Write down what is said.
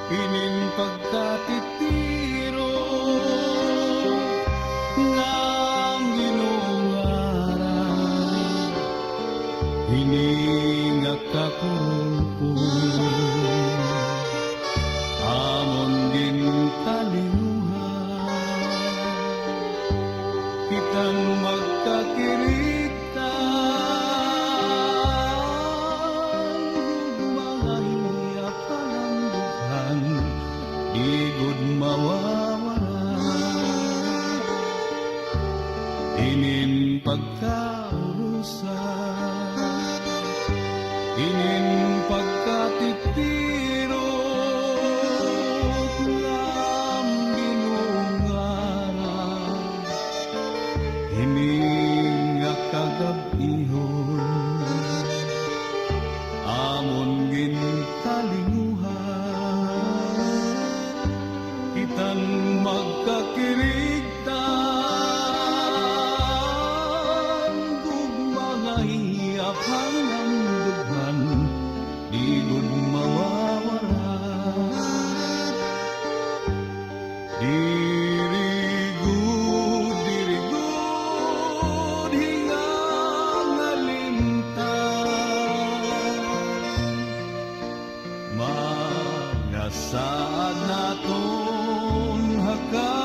inin pagkatitiro ng ginungaran, hininga kakurupon, amon din talinuhan, kitang magkakirita, mga hiyak palandukan, igod mawawala, inin pagkaurusan, inin pagkatitiro ng ginungaran, hininga kagabihon, amon gintalinguhan, kitang magkakirigtan, gugma hiyak hanggang dughan, digod mawawala. Dirigud, dirigud, hingang alintang, mga saad naton haka